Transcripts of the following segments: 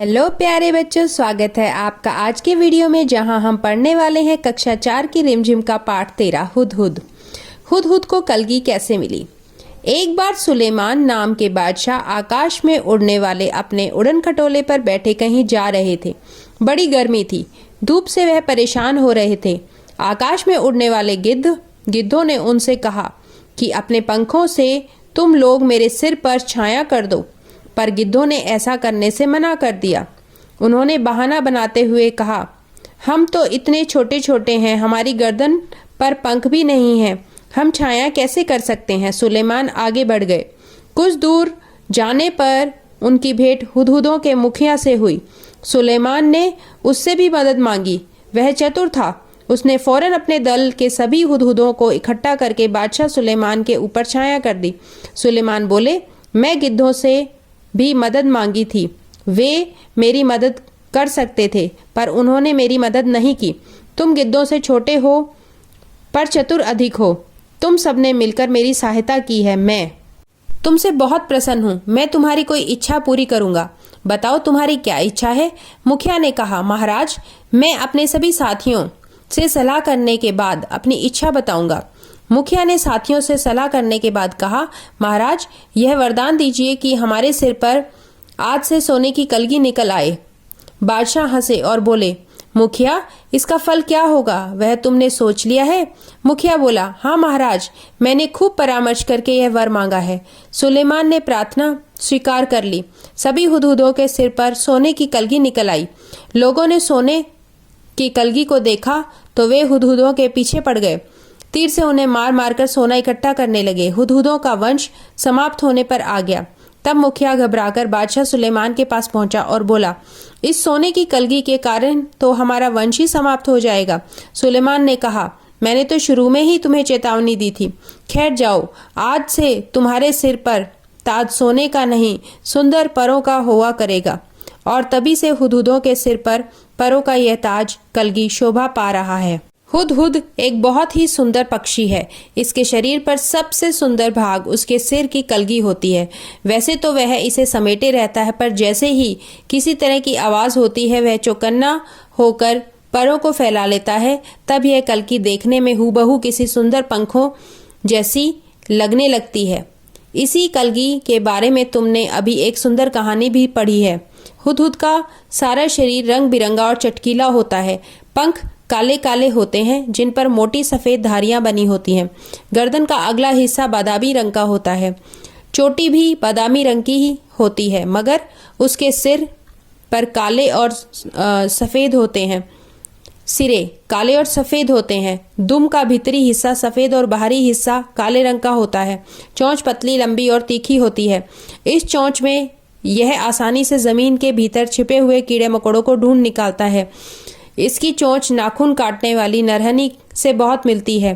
Hello प्यारे बच्चों, स्वागत है आपका आज के वीडियो में, जहां हम पढ़ने वाले हैं कक्षा 4 की रिमझिम का पाठ 13 हुदहुद। हुदहुद को कलगी कैसे मिली। एक बार सुलेमान नाम के बादशाह आकाश में उड़ने वाले अपने उड़न खटोले पर बैठे कहीं जा रहे थे। बड़ी गर्मी थी, धूप से वह परेशान हो रहे थे। आकाश में उड़ने वाले गिद्धों ने उनसे कहा कि अपने पंखों से तुम लोग मेरे सिर पर छाया कर दो, पर गिद्धों ने ऐसा करने से मना कर दिया। उन्होंने बहाना बनाते हुए कहा, हम तो इतने छोटे छोटे हैं, हमारी गर्दन पर पंख भी नहीं है, हम छाया कैसे कर सकते हैं। सुलेमान आगे बढ़ गए। कुछ दूर जाने पर उनकी भेंट हुदहुदों के मुखिया से हुई। सुलेमान ने उससे भी मदद मांगी। वह चतुर था। उसने फौरन अपने दल के सभी हुदहुदों को इकट्ठा करके बादशाह सुलेमान के ऊपर छाया कर दी। सुलेमान बोले, मैं गिद्धों से भी मदद मांगी थी, वे मेरी मदद कर सकते थे, पर उन्होंने मेरी मदद नहीं की। तुम गिद्धों से छोटे हो पर चतुर अधिक हो। तुम सबने मिलकर मेरी सहायता की है। मैं तुमसे बहुत प्रसन्न हूँ। मैं तुम्हारी कोई इच्छा पूरी करूँगा। बताओ तुम्हारी क्या इच्छा है। मुखिया ने कहा, महाराज, मैं अपने सभी साथियों से सलाह करने के बाद अपनी इच्छा बताऊंगा। मुखिया ने साथियों से सलाह करने के बाद कहा, महाराज, यह वरदान दीजिए कि हमारे सिर पर आज से सोने की कलगी निकल आए। बादशाह हंसे और बोले, मुखिया, इसका फल क्या होगा, वह तुमने सोच लिया है। मुखिया बोला, हाँ महाराज, मैंने खूब परामर्श करके यह वर मांगा है। सुलेमान ने प्रार्थना स्वीकार कर ली। सभी हुदहुदों के सिर पर सोने की कलगी निकल आई। लोगों ने सोने की कलगी को देखा तो वे हुदहुदों के पीछे पड़ गए। तीर से उन्हें मार मारकर सोना इकट्ठा करने लगे। हुदहुदों का वंश समाप्त होने पर आ गया। तब मुखिया घबराकर बादशाह सुलेमान के पास पहुंचा और बोला, इस सोने की कलगी के कारण तो हमारा वंश ही समाप्त हो जाएगा। सुलेमान ने कहा, मैंने तो शुरू में ही तुम्हें चेतावनी दी थी। खैर जाओ, आज से तुम्हारे सिर पर ताज सोने का नहीं, सुंदर परों का हुआ करेगा। और तभी से हुदहुदों के सिर पर परों का यह ताज कलगी शोभा पा रहा है। हुदहुद एक बहुत ही सुंदर पक्षी है। इसके शरीर पर सबसे सुंदर भाग उसके सिर की कलगी होती है। वैसे तो वह इसे समेटे रहता है, पर जैसे ही किसी तरह की आवाज होती है वह चौकन्ना होकर परों को फैला लेता है। तब यह कलगी देखने में हूबहू किसी सुंदर पंखों जैसी लगने लगती है। इसी कलगी के बारे में तुमने अभी एक सुंदर कहानी भी पढ़ी है। हुदहुद का सारा शरीर रंग बिरंगा और चटकीला होता है। पंख काले काले होते हैं, जिन पर मोटी सफ़ेद धारियां बनी होती हैं। गर्दन का अगला हिस्सा बादामी रंग का होता है। चोटी भी बादामी रंग की ही होती है, मगर उसके सिर पर काले और सफ़ेद होते हैं। सिरे काले और सफ़ेद होते हैं। दुम का भीतरी हिस्सा सफ़ेद और बाहरी हिस्सा काले रंग का होता है। चोंच पतली, लंबी और तीखी होती है। इस चोंच में यह आसानी से ज़मीन के भीतर छिपे हुए कीड़े मकोड़ों को ढूंढ निकालता है। इसकी चोंच नाखून काटने वाली नरहनी से बहुत मिलती है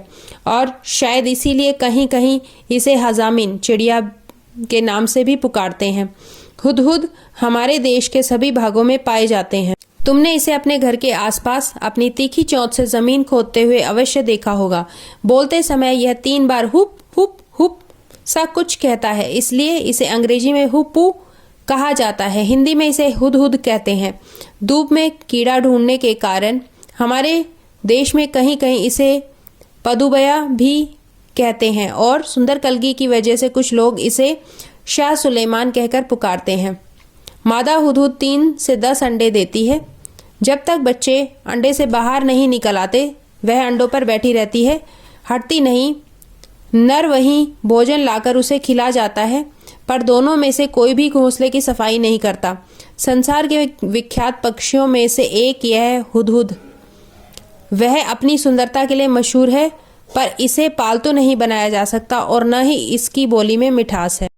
और शायद इसीलिए कहीं कहीं इसे हजामिन चिड़िया के नाम से भी पुकारते हैं। हुदहुद हमारे देश के सभी भागों में पाए जाते हैं। तुमने इसे अपने घर के आसपास अपनी तीखी चोंच से जमीन खोदते हुए अवश्य देखा होगा। बोलते समय यह 3 बार हुप हुप हुप सा कुछ कहता है, इसलिए इसे अंग्रेजी में हुप्पू कहा जाता है। हिंदी में इसे हुदहुद कहते हैं। धूप में कीड़ा ढूंढने के कारण हमारे देश में कहीं कहीं इसे पदुबया भी कहते हैं, और सुंदर कलगी की वजह से कुछ लोग इसे शाह सुलेमान कहकर पुकारते हैं। मादा हुदहुद 3 से 10 अंडे देती है। जब तक बच्चे अंडे से बाहर नहीं निकल आते वह अंडों पर बैठी रहती है, हटती नहीं। नर वहीं भोजन लाकर उसे खिला जाता है, पर दोनों में से कोई भी घोंसले की सफाई नहीं करता। संसार के विख्यात पक्षियों में से एक यह हुदहुद। वह अपनी सुंदरता के लिए मशहूर है, पर इसे पालतू नहीं बनाया जा सकता और न ही इसकी बोली में मिठास है।